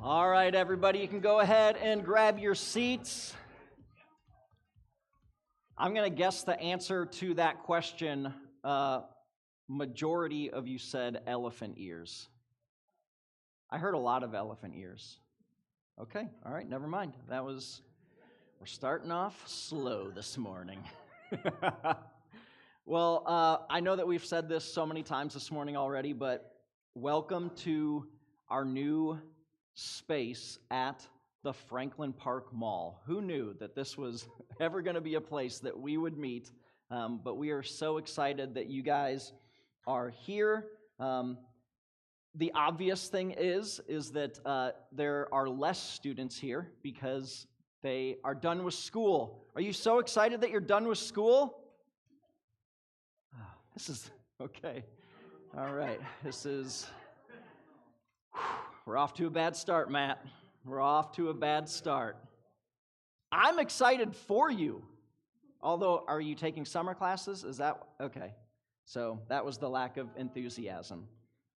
All right, everybody, you can go ahead and grab your seats. I'm going to guess the answer to that question. Majority of you said elephant ears. I heard a lot of elephant ears. Okay, all right, never mind. We're starting off slow this morning. Well, I know that we've said this so many times this morning already, but welcome to our new space at the Franklin Park Mall. Who knew that this was ever going to be a place that we would meet? But we are so excited that you guys are here. The obvious thing is that there are less students here because they are done with school. Are you so excited that you're done with school? Oh, this is okay. All right. We're off to a bad start, Matt. We're off to a bad start. I'm excited for you. Although, are you taking summer classes? Is that okay? So that was the lack of enthusiasm.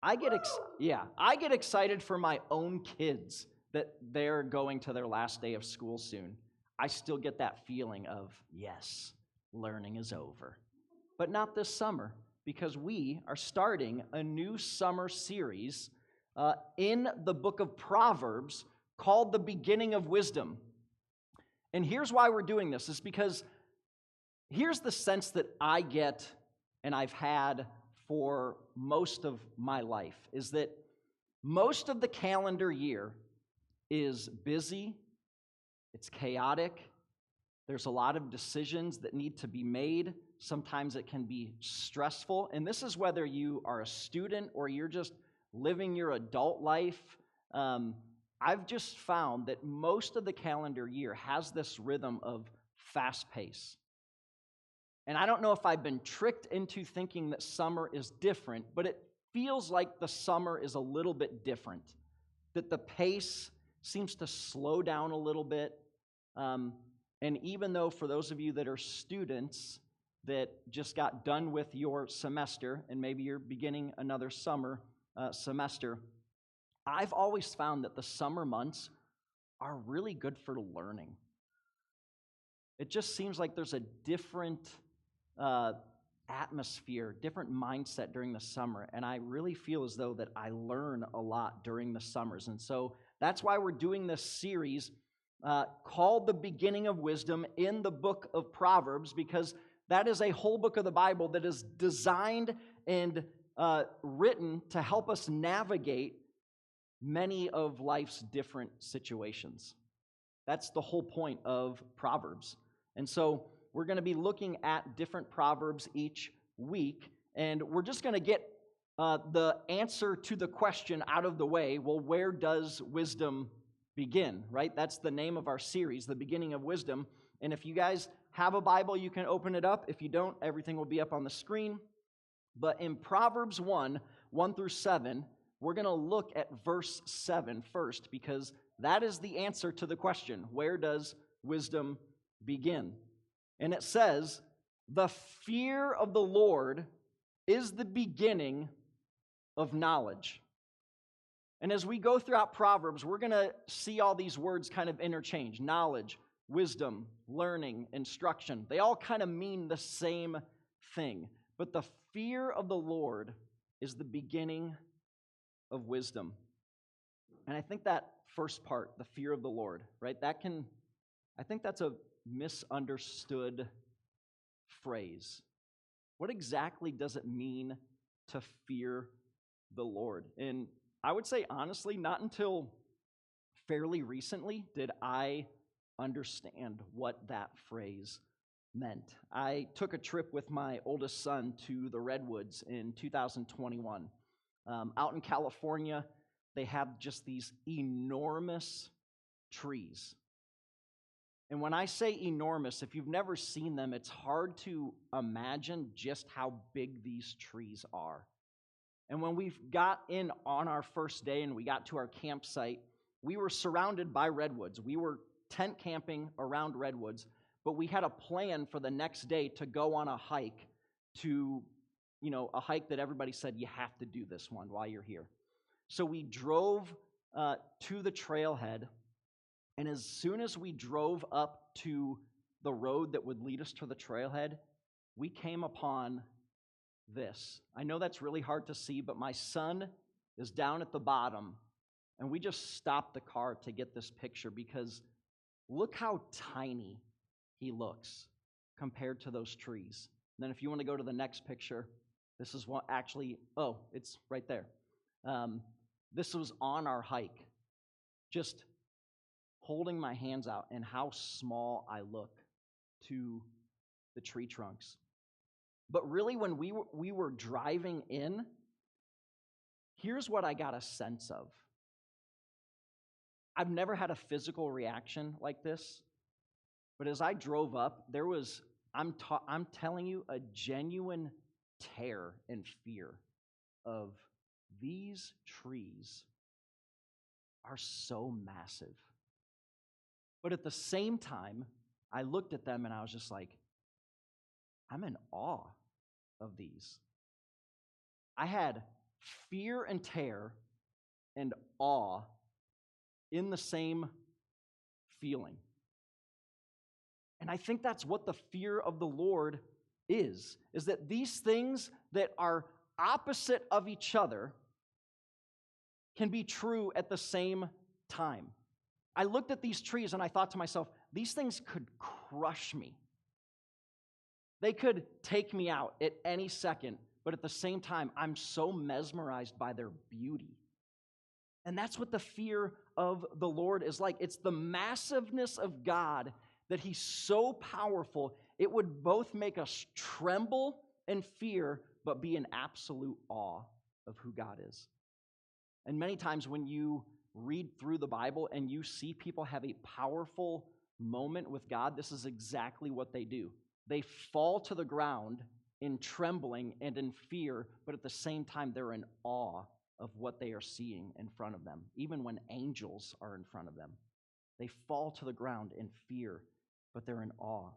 I get excited for my own kids that they're going to their last day of school soon. I still get that feeling of, yes, learning is over. But not this summer, because we are starting a new summer series in the book of Proverbs called The Beginning of Wisdom. And here's why we're doing this, is because here's the sense that I get and I've had for most of my life, is that most of the calendar year is busy, it's chaotic, there's a lot of decisions that need to be made. Sometimes it can be stressful, and this is whether you are a student or you're just living your adult life. I've just found that most of the calendar year has this rhythm of fast pace. And I don't know if I've been tricked into thinking that summer is different, but it feels like the summer is a little bit different, that the pace seems to slow down a little bit. And even though for those of you that are students that just got done with your semester, and maybe you're beginning another summer semester, I've always found that the summer months are really good for learning. It just seems like there's a different atmosphere, different mindset during the summer, and I really feel as though that I learn a lot during the summers. And so that's why we're doing this series called The Beginning of Wisdom in the book of Proverbs, because that is a whole book of the Bible that is designed and written to help us navigate many of life's different situations. That's the whole point of Proverbs. And so we're going to be looking at different Proverbs each week, and we're just going to get the answer to the question out of the way. Well, where does wisdom begin, right? That's the name of our series, The Beginning of Wisdom. And if you guys have a Bible, you can open it up. If you don't, everything will be up on the screen. But in Proverbs 1 through 7, we're going to look at verse 7 first, because that is the answer to the question, where does wisdom begin? And it says, "The fear of the Lord is the beginning of knowledge." And as we go throughout Proverbs, we're going to see all these words kind of interchange. Knowledge, wisdom, learning, instruction. They all kind of mean the same thing. But the fear of the Lord is the beginning of wisdom. And I think that first part, the fear of the Lord, right? I think that's a misunderstood phrase. What exactly does it mean to fear the Lord? And I would say, honestly, not until fairly recently did I understand what that phrase meant. I took a trip with my oldest son to the Redwoods in 2021. Out in California, they have just these enormous trees. And when I say enormous, if you've never seen them, it's hard to imagine just how big these trees are. And when we got in on our first day and we got to our campsite, we were surrounded by redwoods. We were tent camping around redwoods, but we had a plan for the next day to go on a hike to, a hike that everybody said, you have to do this one while you're here. So we drove to the trailhead, and as soon as we drove up to the road that would lead us to the trailhead, we came upon this. I know that's really hard to see, but my son is down at the bottom, and we just stopped the car to get this picture because look how tiny he looks compared to those trees. And then if you want to go to the next picture, this is what actually, it's right there. This was on our hike, just holding my hands out and how small I look to the tree trunks. But really, when we were driving in, here's what I got a sense of. I've never had a physical reaction like this, but as I drove up, there was, I'm telling you, a genuine terror and fear of these trees are so massive. But at the same time, I looked at them and I was just like, I'm in awe of these. I had fear and terror and awe in the same feeling. And I think that's what the fear of the Lord is that these things that are opposite of each other can be true at the same time. I looked at these trees and I thought to myself, these things could crush me. They could take me out at any second, but at the same time, I'm so mesmerized by their beauty. And that's what the fear of the Lord is like. It's the massiveness of God that He's so powerful, it would both make us tremble and fear, but be in absolute awe of who God is. And many times when you read through the Bible and you see people have a powerful moment with God, this is exactly what they do. They fall to the ground in trembling and in fear, but at the same time, they're in awe of what they are seeing in front of them, even when angels are in front of them. They fall to the ground in fear, but they're in awe.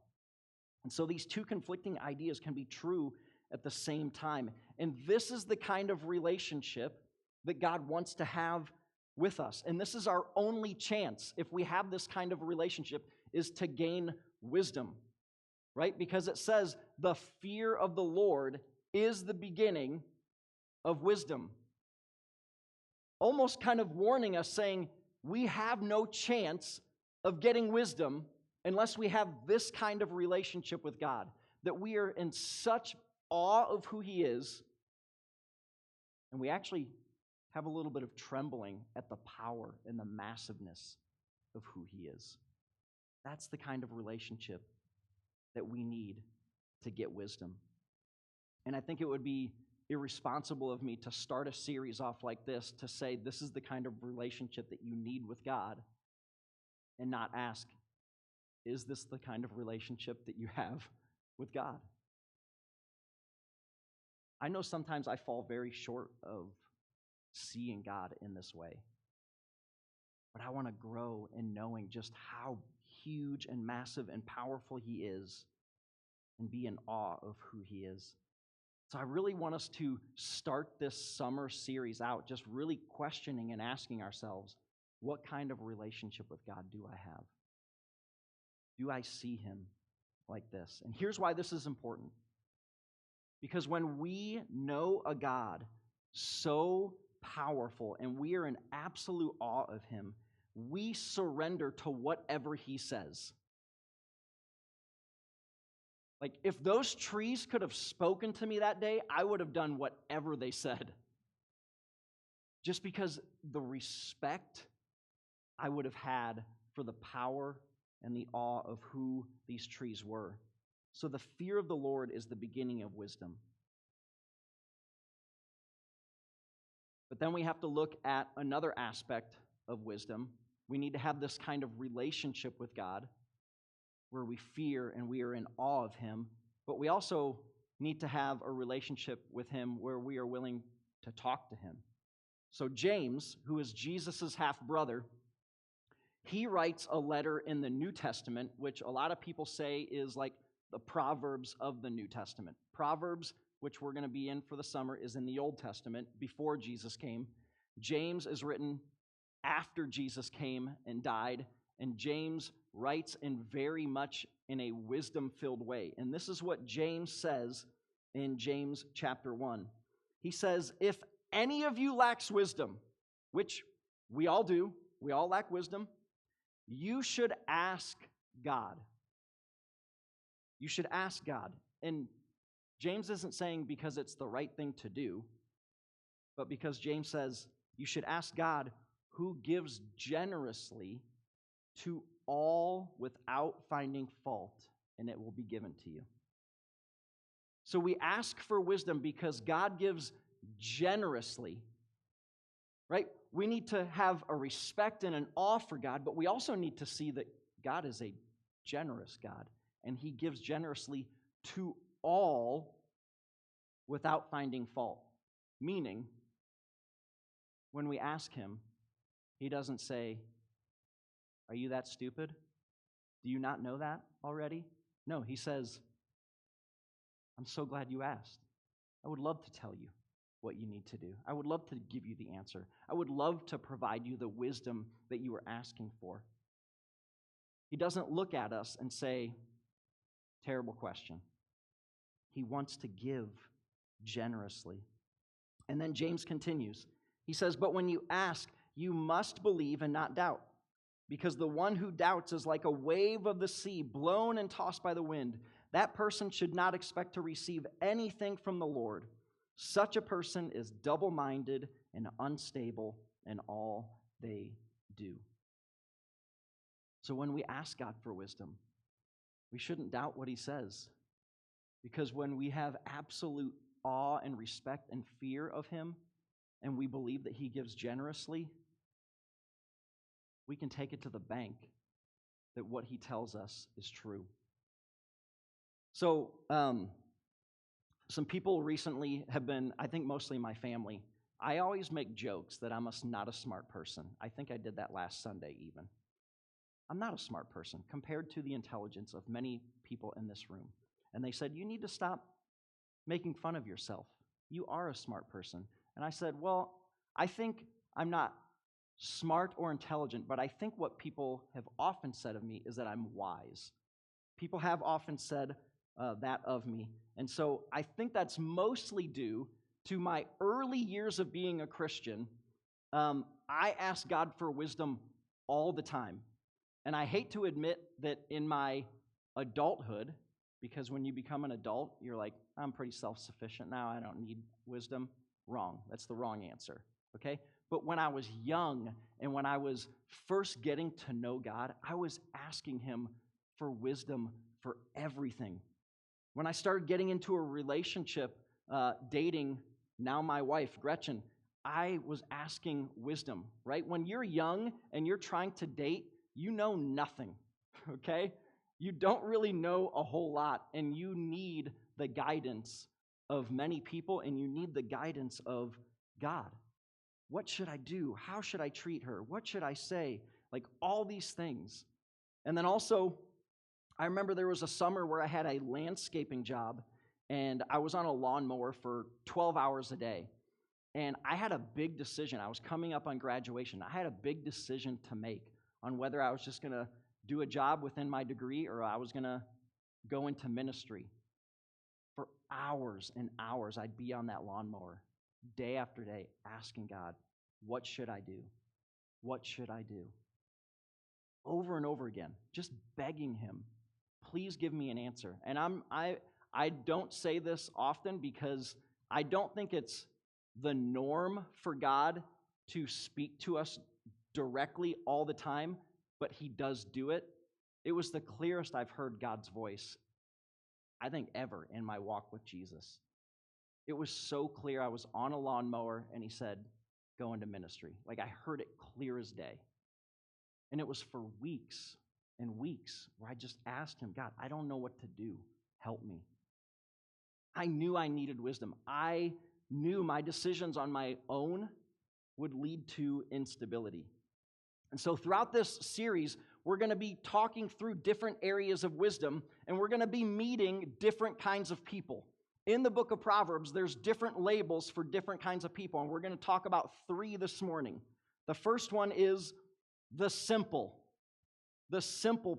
And so these two conflicting ideas can be true at the same time. And this is the kind of relationship that God wants to have with us. And this is our only chance, if we have this kind of relationship, is to gain wisdom. Right? Because it says the fear of the Lord is the beginning of wisdom. Almost kind of warning us, saying we have no chance of getting wisdom unless we have this kind of relationship with God, that we are in such awe of who He is, and we actually have a little bit of trembling at the power and the massiveness of who He is. That's the kind of relationship that we need to get wisdom. And I think it would be irresponsible of me to start a series off like this to say this is the kind of relationship that you need with God and not ask, is this the kind of relationship that you have with God? I know sometimes I fall very short of seeing God in this way, but I want to grow in knowing just how huge and massive and powerful He is and be in awe of who He is. So I really want us to start this summer series out just really questioning and asking ourselves, what kind of relationship with God do I have? Do I see Him like this? And here's why this is important. Because when we know a God so powerful and we are in absolute awe of Him, we surrender to whatever He says. Like, if those trees could have spoken to me that day, I would have done whatever they said. Just because the respect I would have had for the power and the awe of who these trees were. So the fear of the Lord is the beginning of wisdom. But then we have to look at another aspect of wisdom. We need to have this kind of relationship with God where we fear and we are in awe of Him, but we also need to have a relationship with Him where we are willing to talk to Him. So James, who is Jesus' half-brother, he writes a letter in the New Testament, which a lot of people say is like the Proverbs of the New Testament. Proverbs, which we're going to be in for the summer, is in the Old Testament before Jesus came. James is written after Jesus came and died, and James writes in very much in a wisdom-filled way. And this is what James says in James chapter 1. He says, if any of you lacks wisdom, which we all do, we all lack wisdom, you should ask God. You should ask God. And James isn't saying because it's the right thing to do, but because James says you should ask God, who gives generously to all without finding fault, and it will be given to you. So we ask for wisdom because God gives generously, right? We need to have a respect and an awe for God, but we also need to see that God is a generous God, and he gives generously to all without finding fault. Meaning, when we ask him, he doesn't say, are you that stupid? Do you not know that already? No, he says, I'm so glad you asked. I would love to tell you what you need to do. I would love to give you the answer. I would love to provide you the wisdom that you are asking for. He doesn't look at us and say, terrible question. He wants to give generously. And then James continues. He says, but when you ask, you must believe and not doubt, because the one who doubts is like a wave of the sea, blown and tossed by the wind. That person should not expect to receive anything from the Lord. Such a person is double-minded and unstable in all they do. So when we ask God for wisdom, we shouldn't doubt what he says, because when we have absolute awe and respect and fear of him, and we believe that he gives generously, we can take it to the bank that what he tells us is true. So, some people recently have been, I think mostly my family, I always make jokes that I'm not a smart person. I think I did that last Sunday even. I'm not a smart person compared to the intelligence of many people in this room. And they said, you need to stop making fun of yourself. You are a smart person. And I said, well, I think I'm not smart or intelligent, but I think what people have often said of me is that I'm wise. People have often said that of me. And so I think that's mostly due to my early years of being a Christian. I asked God for wisdom all the time. And I hate to admit that in my adulthood, because when you become an adult, you're like, I'm pretty self-sufficient now, I don't need wisdom. Wrong. That's the wrong answer, okay? But when I was young and when I was first getting to know God, I was asking him for wisdom for everything. When I started getting into a relationship, dating now my wife, Gretchen, I was asking wisdom, right? When you're young and you're trying to date, you know nothing, okay? You don't really know a whole lot, and you need the guidance of many people, and you need the guidance of God. What should I do? How should I treat her? What should I say? Like all these things. And then also, I remember there was a summer where I had a landscaping job, and I was on a lawnmower for 12 hours a day. And I had a big decision. I was coming up on graduation. I had a big decision to make on whether I was just going to do a job within my degree or I was going to go into ministry. For hours and hours, I'd be on that lawnmower, day after day, asking God, what should I do? What should I do? Over and over again, just begging him, please give me an answer. And I don't say this often because I don't think it's the norm for God to speak to us directly all the time, but he does do it. It was the clearest I've heard God's voice, I think, ever in my walk with Jesus. It was so clear. I was on a lawnmower, and he said, go into ministry. Like, I heard it clear as day. And it was for weeks and weeks where I just asked him, God, I don't know what to do. Help me. I knew I needed wisdom. I knew my decisions on my own would lead to instability. And so throughout this series, we're going to be talking through different areas of wisdom, and we're going to be meeting different kinds of people. In the book of Proverbs, there's different labels for different kinds of people, and we're going to talk about 3 this morning. The first one is the simple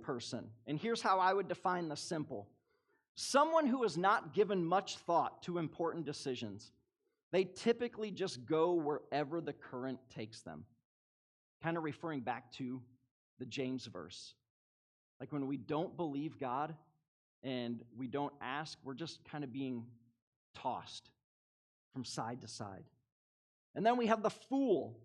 person. And here's how I would define the simple. Someone who has not given much thought to important decisions. They typically just go wherever the current takes them. Kind of referring back to the James verse. Like when we don't believe God and we don't ask, we're just kind of being tossed from side to side. And then we have the fool.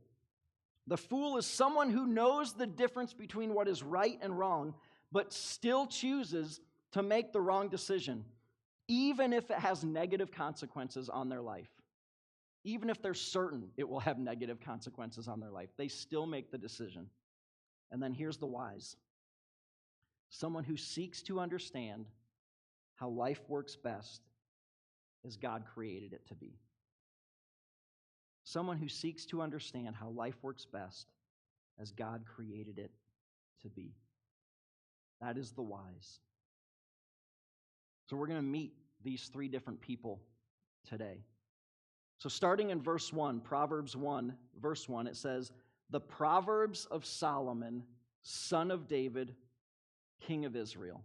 The fool is someone who knows the difference between what is right and wrong, but still chooses to make the wrong decision, even if it has negative consequences on their life. Even if they're certain it will have negative consequences on their life, they still make the decision. And then here's the wise. Someone who seeks to understand how life works best as God created it to be. Someone who seeks to understand how life works best as God created it to be. That is the wise. So we're going to meet these three different people today. So starting in verse 1, Proverbs 1, verse 1, it says, "The Proverbs of Solomon, son of David, king of Israel."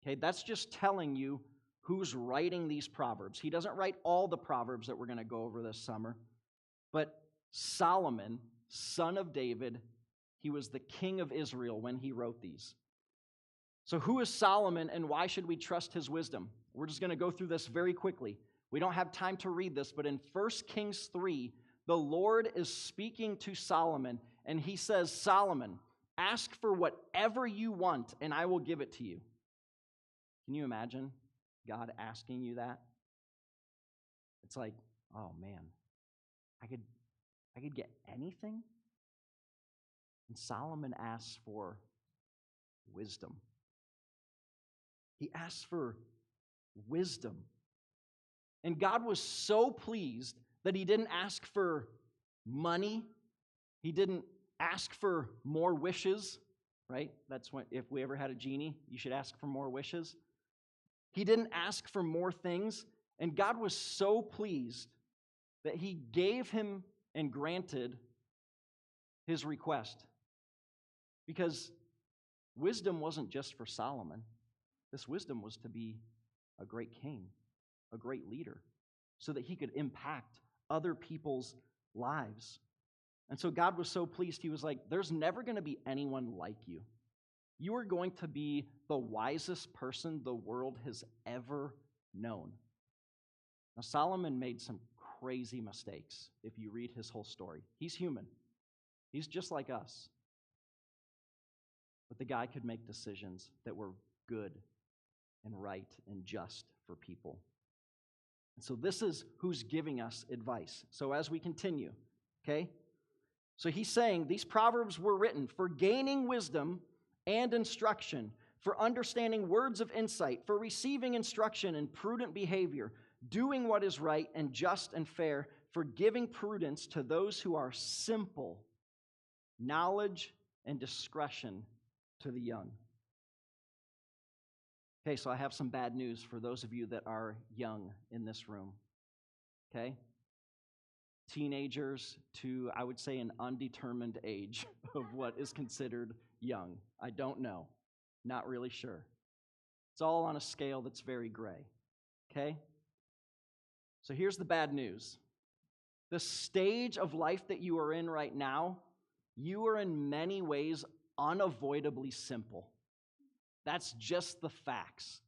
Okay, that's just telling you who's writing these Proverbs. He doesn't write all the Proverbs that we're going to go over this summer. But Solomon, son of David, he was the king of Israel when he wrote these. So who is Solomon and why should we trust his wisdom? We're just going to go through this very quickly. We don't have time to read this, but in 1 Kings 3, the Lord is speaking to Solomon, and he says, "Solomon, ask for whatever you want, and I will give it to you." Can you imagine God asking you that? It's like, oh man, I could get anything? And Solomon asks for wisdom. He asks for wisdom. And God was so pleased that he didn't ask for money. He didn't ask for more wishes, right? That's when, if we ever had a genie, you should ask for more wishes. He didn't ask for more things. And God was so pleased that he gave him and granted his request. Because wisdom wasn't just for Solomon. This wisdom was to be a great king, a great leader, so that he could impact other people's lives. And so God was so pleased, he was like, there's never going to be anyone like you. You are going to be the wisest person the world has ever known. Now, Solomon made some crazy mistakes if you read his whole story. He's human. He's just like us. But the guy could make decisions that were good and right and just for people. And so this is who's giving us advice. So as we continue, okay? So he's saying these proverbs were written for gaining wisdom and instruction, for understanding words of insight, for receiving instruction in prudent behavior, doing what is right and just and fair, for giving prudence to those who are simple, knowledge and discretion to the young. Okay, so I have some bad news for those of you that are young in this room. Okay? Teenagers to, I would say, an undetermined age of what is considered young. I don't know. Not really sure. It's all on a scale that's very gray. Okay? So here's the bad news. The stage of life that you are in right now, you are in many ways unavoidably simple. That's just the facts.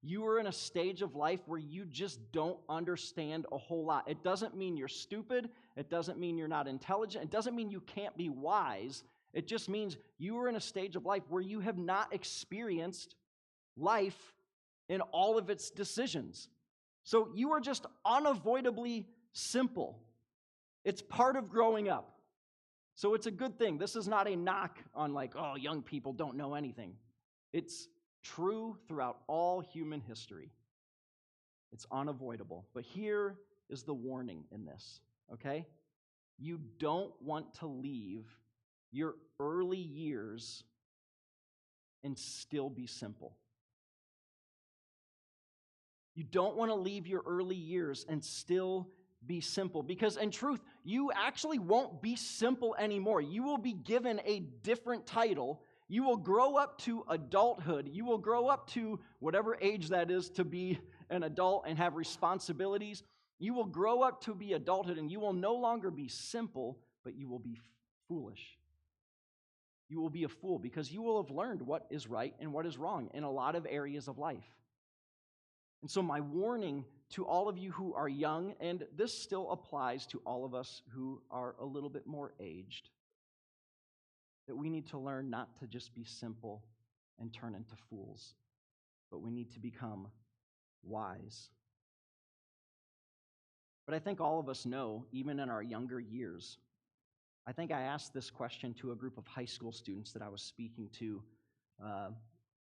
You are in a stage of life where you just don't understand a whole lot. It doesn't mean you're stupid. It doesn't mean you're not intelligent. It doesn't mean you can't be wise. It just means you are in a stage of life where you have not experienced life in all of its decisions. So you are just unavoidably simple. It's part of growing up. So it's a good thing. This is not a knock on like, oh, young people don't know anything. It's true throughout all human history. It's unavoidable. But here is the warning in this, okay? You don't want to leave your early years and still be simple. You don't want to leave your early years and still be simple, because in truth, you actually won't be simple anymore. You will be given a different title. You will grow up to adulthood. You will grow up to whatever age that is to be an adult and have responsibilities. You will grow up to be adulthood, and you will no longer be simple, but you will be foolish. You will be a fool because you will have learned what is right and what is wrong in a lot of areas of life. And so my warning to all of you who are young, and this still applies to all of us who are a little bit more aged, that we need to learn not to just be simple and turn into fools, but we need to become wise. But I think all of us know, even in our younger years, I think I asked this question to a group of high school students that I was speaking to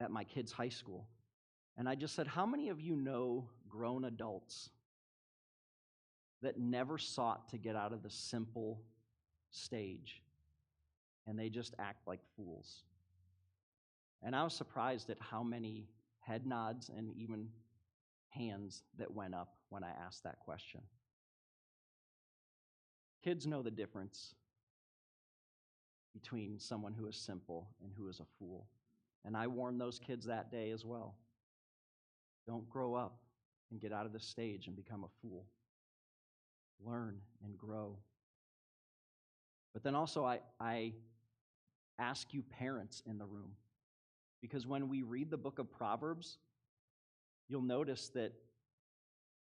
at my kids' high school. And I just said, how many of you know grown adults that never sought to get out of the simple stage and they just act like fools? And I was surprised at how many head nods and even hands that went up when I asked that question. Kids know the difference between someone who is simple and who is a fool. And I warned those kids that day as well. Don't grow up and get out of the stage and become a fool. Learn and grow. But then also I ask you parents in the room, because when we read the book of Proverbs, you'll notice that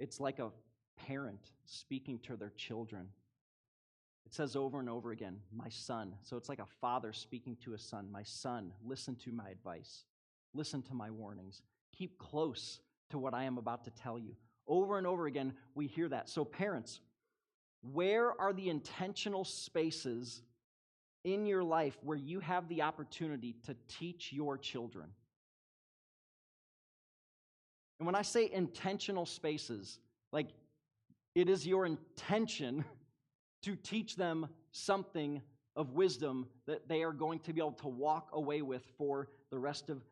it's like a parent speaking to their children. It says over and over again, my son. So it's like a father speaking to a son. My son, listen to my advice. Listen to my warnings. Keep close to what I am about to tell you. Over and over again, we hear that. So parents, where are the intentional spaces in your life where you have the opportunity to teach your children? And when I say intentional spaces, like it is your intention to teach them something of wisdom that they are going to be able to walk away with for the rest of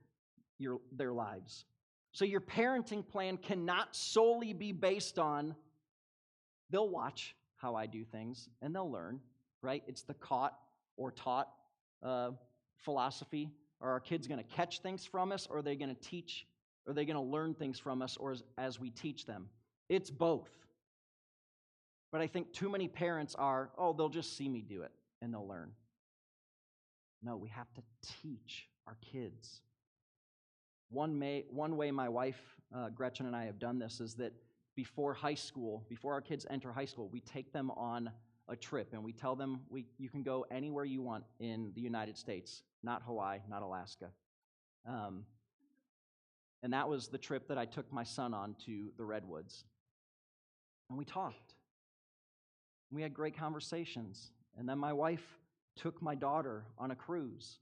their lives. So your parenting plan cannot solely be based on, they'll watch how I do things and they'll learn, right? It's the caught or taught philosophy. Are our kids going to catch things from us, or are they going to teach, or are they going to learn things from us or as we teach them? It's both. But I think too many parents are, they'll just see me do it and they'll learn. No, we have to teach our kids. One way my wife, Gretchen, and I have done this is that before our kids enter high school, we take them on a trip and we tell them you can go anywhere you want in the United States, not Hawaii, not Alaska. And that was the trip that I took my son on to the Redwoods. And we talked. We had great conversations. And then my wife took my daughter on a cruise.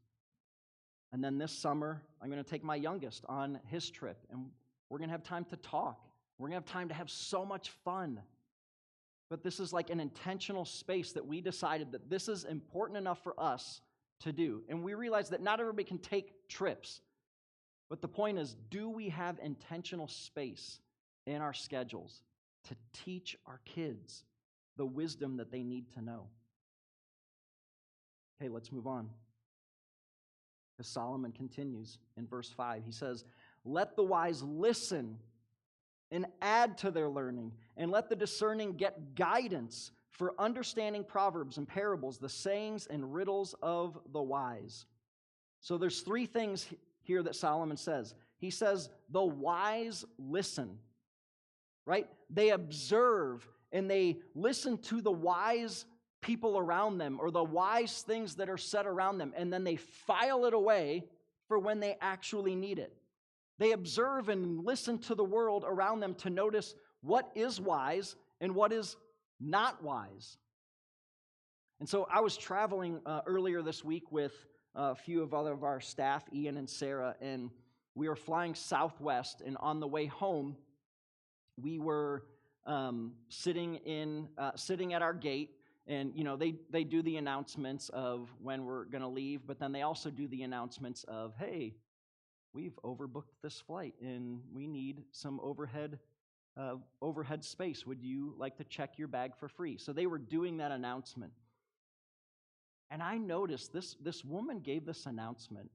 And then this summer, I'm going to take my youngest on his trip. And we're going to have time to talk. We're going to have time to have so much fun. But this is like an intentional space that we decided that this is important enough for us to do. And we realize that not everybody can take trips. But the point is, do we have intentional space in our schedules to teach our kids the wisdom that they need to know? Okay, let's move on. As Solomon continues in verse 5, he says, let the wise listen and add to their learning, and let the discerning get guidance for understanding proverbs and parables, the sayings and riddles of the wise. So there's three things here that Solomon says. He says, the wise listen, right? They observe and they listen to the wise people around them or the wise things that are said around them, and then they file it away for when they actually need it. They observe and listen to the world around them to notice what is wise and what is not wise. And so I was traveling earlier this week with a few of our staff, Ian and Sarah, and we were flying Southwest, and on the way home, we were sitting at our gate, and they do the announcements of when we're going to leave, but then they also do the announcements of, hey, we've overbooked this flight and we need some overhead overhead space. Would you like to check your bag for free? So they were doing that announcement. And I noticed this woman gave this announcement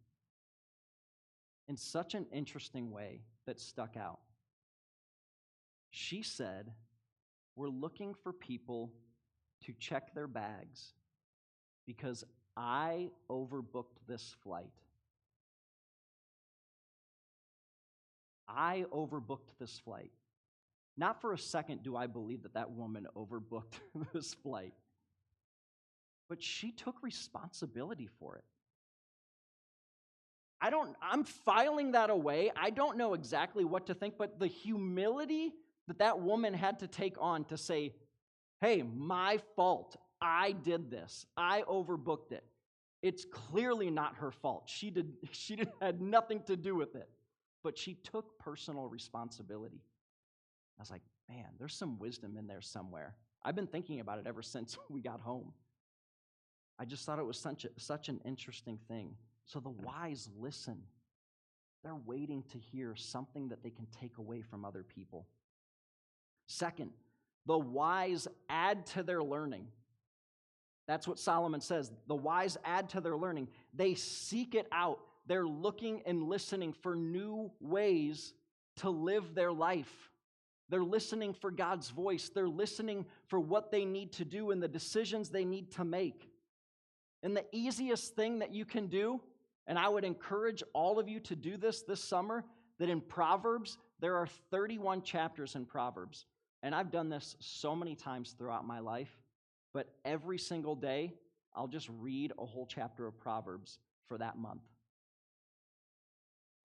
in such an interesting way that stuck out. She said, we're looking for people to check their bags because I overbooked this flight. I overbooked this flight. Not for a second do I believe that woman overbooked this flight, but she took responsibility for it. I'm filing that away. I don't know exactly what to think, but the humility that woman had to take on to say, hey, my fault. I did this. I overbooked it. It's clearly not her fault. She had nothing to do with it, but she took personal responsibility. I was like, man, there's some wisdom in there somewhere. I've been thinking about it ever since we got home. I just thought it was such an interesting thing. So the wise listen. They're waiting to hear something that they can take away from other people. Second, the wise add to their learning. That's what Solomon says. The wise add to their learning. They seek it out. They're looking and listening for new ways to live their life. They're listening for God's voice. They're listening for what they need to do and the decisions they need to make. And the easiest thing that you can do, and I would encourage all of you to do this summer, that in Proverbs, there are 31 chapters in Proverbs. And I've done this so many times throughout my life, but every single day, I'll just read a whole chapter of Proverbs for that month.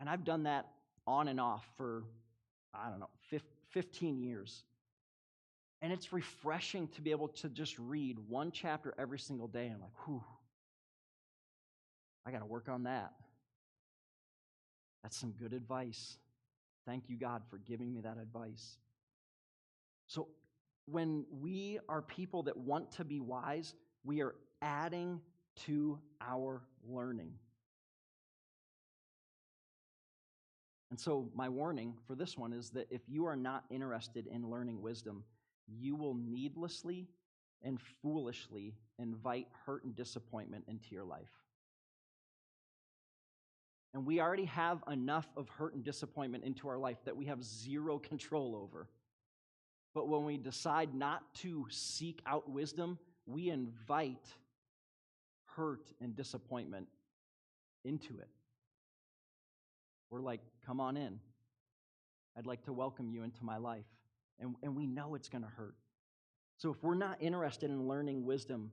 And I've done that on and off for, 15 years. And it's refreshing to be able to just read one chapter every single day and like, whew, I got to work on that. That's some good advice. Thank you, God, for giving me that advice. So when we are people that want to be wise, we are adding to our learning. And so my warning for this one is that if you are not interested in learning wisdom, you will needlessly and foolishly invite hurt and disappointment into your life. And we already have enough of hurt and disappointment into our life that we have zero control over. But when we decide not to seek out wisdom, we invite hurt and disappointment into it. We're like, come on in. I'd like to welcome you into my life. And we know it's going to hurt. So if we're not interested in learning wisdom,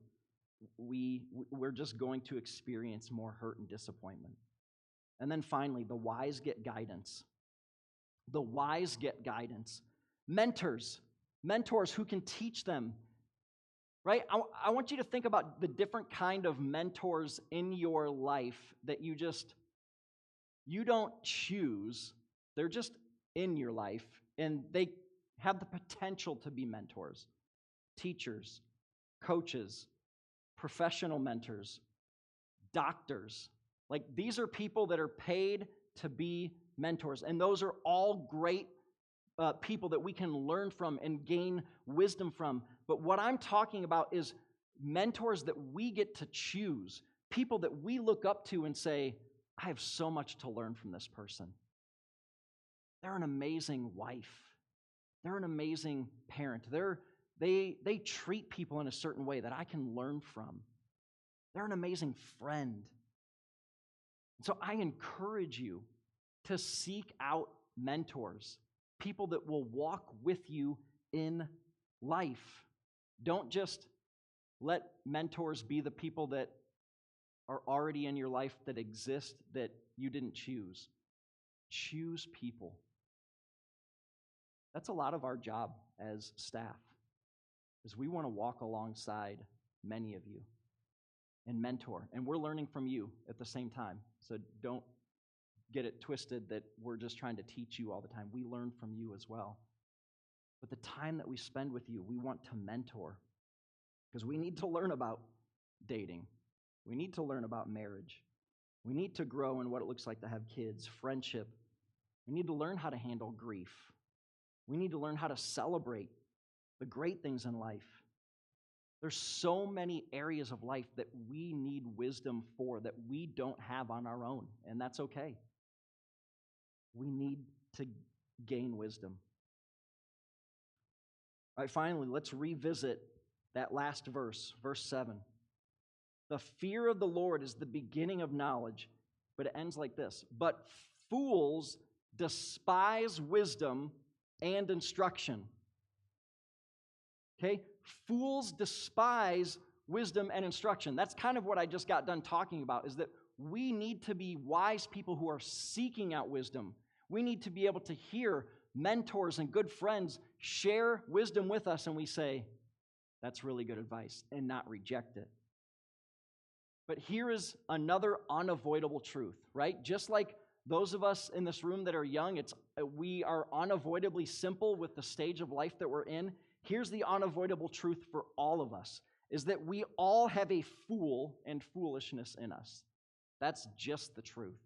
we're just going to experience more hurt and disappointment. And then finally, the wise get guidance. The wise get guidance. Mentors who can teach them. Right? I want you to think about the different kind of mentors in your life that you don't choose. They're just in your life, and they have the potential to be mentors. Teachers, coaches, professional mentors, doctors. Like, these are people that are paid to be mentors, and those are all great people that we can learn from and gain wisdom from. But what I'm talking about is mentors that we get to choose, people that we look up to and say, I have so much to learn from this person. They're an amazing wife. They're an amazing parent. They treat people in a certain way that I can learn from. They're an amazing friend. So I encourage you to seek out mentors, people that will walk with you in life. Don't just let mentors be the people that are already in your life that exist that you didn't choose. Choose people. That's a lot of our job as staff, is we want to walk alongside many of you and mentor. And we're learning from you at the same time. So don't get it twisted that we're just trying to teach you all the time. We learn from you as well. But the time that we spend with you, we want to mentor, because we need to learn about dating. We need to learn about marriage. We need to grow in what it looks like to have kids, friendship. We need to learn how to handle grief. We need to learn how to celebrate the great things in life. There's so many areas of life that we need wisdom for that we don't have on our own, and that's okay. We need to gain wisdom. All right, finally, let's revisit that last verse, verse 7. The fear of the Lord is the beginning of knowledge, but it ends like this. But fools despise wisdom and instruction. Okay? Fools despise wisdom and instruction. That's kind of what I just got done talking about, is that we need to be wise people who are seeking out wisdom. We need to be able to hear mentors and good friends share wisdom with us, and we say, that's really good advice, and not reject it. But here is another unavoidable truth, right? Just like those of us in this room that are young, we are unavoidably simple with the stage of life that we're in. Here's the unavoidable truth for all of us, is that we all have a fool and foolishness in us. That's just the truth.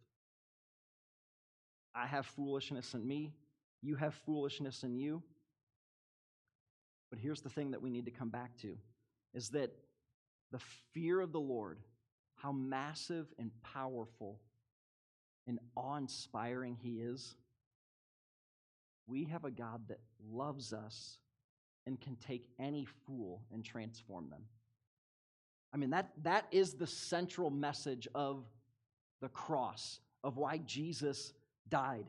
I have foolishness in me. You have foolishness in you. But here's the thing that we need to come back to, is that the fear of the Lord, how massive and powerful and awe-inspiring He is. We have a God that loves us and can take any fool and transform them. I mean, that is the central message of the cross, of why Jesus died.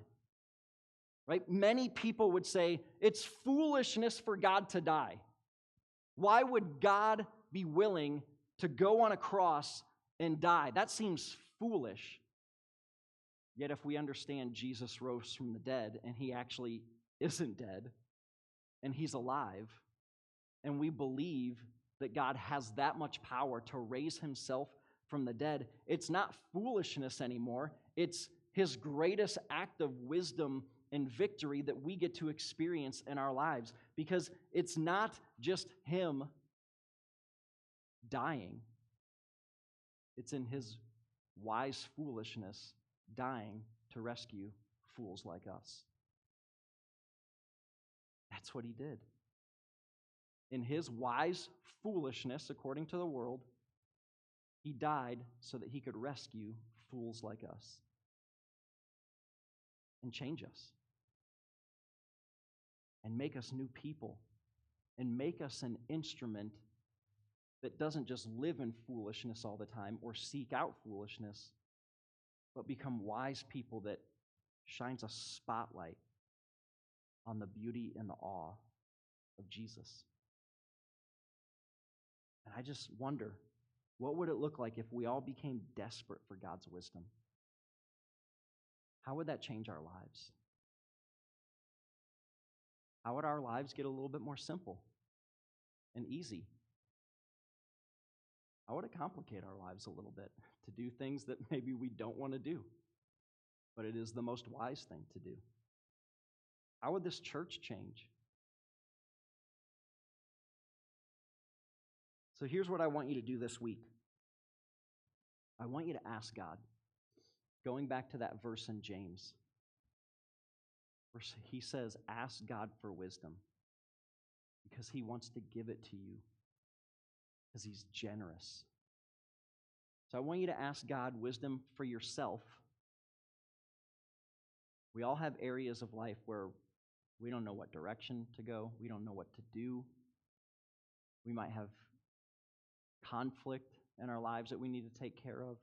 Right? Many people would say it's foolishness for God to die. Why would God be willing to go on a cross and die? That seems foolish. Yet if we understand Jesus rose from the dead and He actually isn't dead and He's alive, and we believe that God has that much power to raise Himself from the dead, it's not foolishness anymore. It's His greatest act of wisdom and victory that we get to experience in our lives, because it's not just Him dying. It's in His wise foolishness dying to rescue fools like us. That's what He did. In His wise foolishness, according to the world, He died so that He could rescue fools like us and change us and make us new people and make us an instrument that doesn't just live in foolishness all the time or seek out foolishness, but become wise people that shines a spotlight on the beauty and the awe of Jesus. And I just wonder, what would it look like if we all became desperate for God's wisdom? How would that change our lives? How would our lives get a little bit more simple and easy? How would it complicate our lives a little bit to do things that maybe we don't want to do, but it is the most wise thing to do? How would this church change? So here's what I want you to do this week. I want you to ask God, going back to that verse in James, where he says, ask God for wisdom because He wants to give it to you, because He's generous. So I want you to ask God wisdom for yourself. We all have areas of life where we don't know what direction to go. We don't know what to do. We might have conflict in our lives that we need to take care of.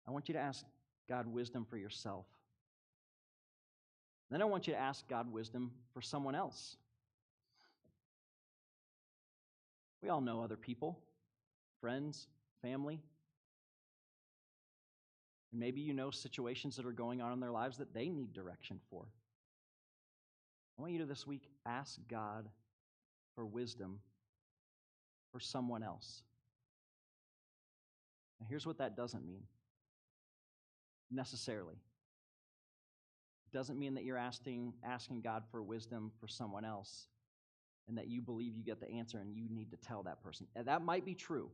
I want you to ask God wisdom for yourself. Then I want you to ask God wisdom for someone else. We all know other people, friends, family. And maybe you know situations that are going on in their lives that they need direction for. I want you to this week ask God for wisdom for someone else. Now, here's what that doesn't mean necessarily. It doesn't mean that you're asking God for wisdom for someone else and that you believe you get the answer and you need to tell that person. And that might be true.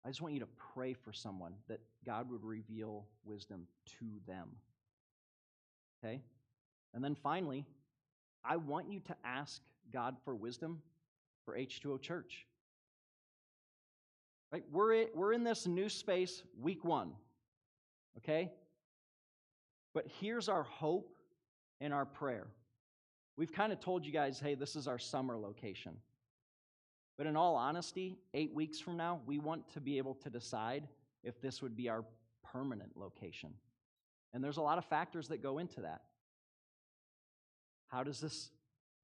I just want you to pray for someone that God would reveal wisdom to them. Okay? And then finally, I want you to ask God for wisdom for H2O Church. Right? We're in this new space week 1, okay? But here's our hope and our prayer. We've kind of told you guys, hey, this is our summer location. But in all honesty, 8 weeks from now, we want to be able to decide if this would be our permanent location. And there's a lot of factors that go into that. How does this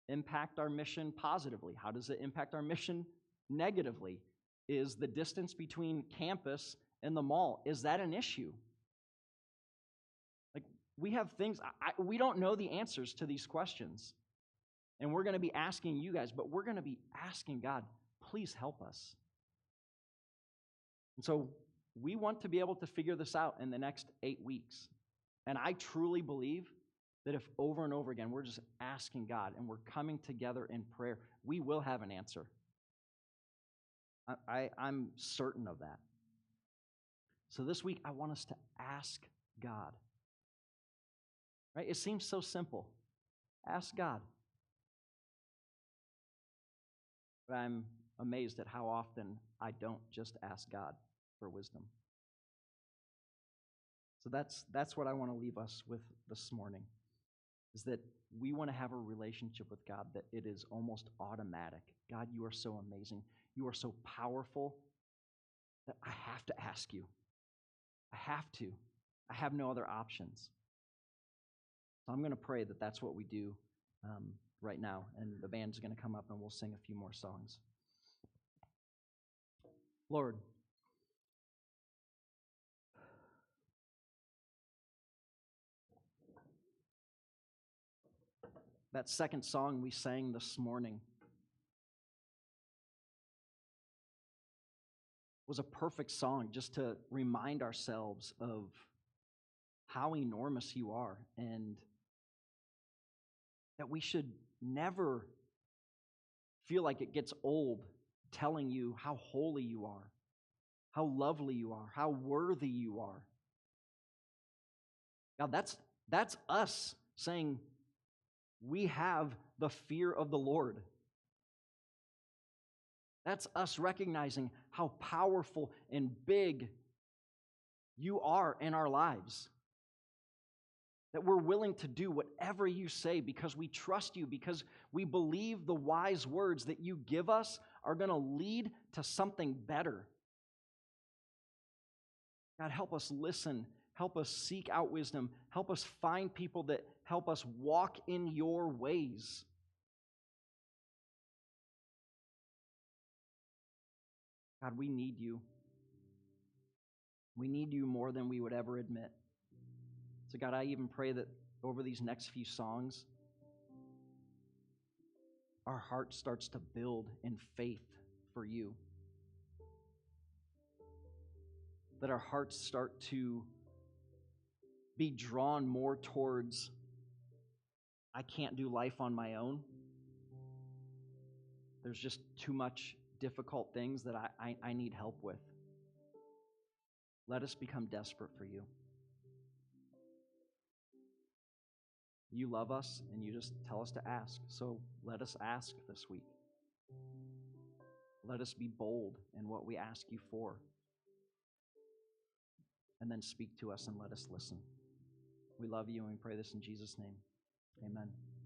impact our mission positively? How does it impact our mission negatively? Is the distance between campus and the mall, is that an issue? Like, we have things, we don't know the answers to these questions. And we're going to be asking you guys, but we're going to be asking God, please help us. And so we want to be able to figure this out in the next 8 weeks. And I truly believe that if over and over again we're just asking God and we're coming together in prayer, we will have an answer. I'm certain of that. So this week, I want us to ask God. Right? It seems so simple. Ask God. But I'm amazed at how often I don't just ask God for wisdom. So that's what I want to leave us with this morning, is that we want to have a relationship with God that it is almost automatic. God, you are so amazing. You are so powerful that I have to ask you. I have to. I have no other options. So I'm going to pray that that's what we do right now, and the band's going to come up and we'll sing a few more songs. Lord, that second song we sang this morning was a perfect song just to remind ourselves of how enormous you are, and that we should never feel like it gets old telling you how holy you are, how lovely you are, how worthy you are. God, that's us saying we have the fear of the Lord. That's us recognizing how powerful and big you are in our lives. That we're willing to do whatever you say because we trust you, because we believe the wise words that you give us are going to lead to something better. God, help us listen. Help us seek out wisdom. Help us find people that help us walk in your ways. God, we need you. We need you more than we would ever admit. So God, I even pray that over these next few songs, our heart starts to build in faith for you. That our hearts start to be drawn more towards, I can't do life on my own. There's just too much difficult things that I need help with. Let us become desperate for you. You love us, and you just tell us to ask. So let us ask this week. Let us be bold in what we ask you for. And then speak to us and let us listen. We love you, and we pray this in Jesus' name. Amen.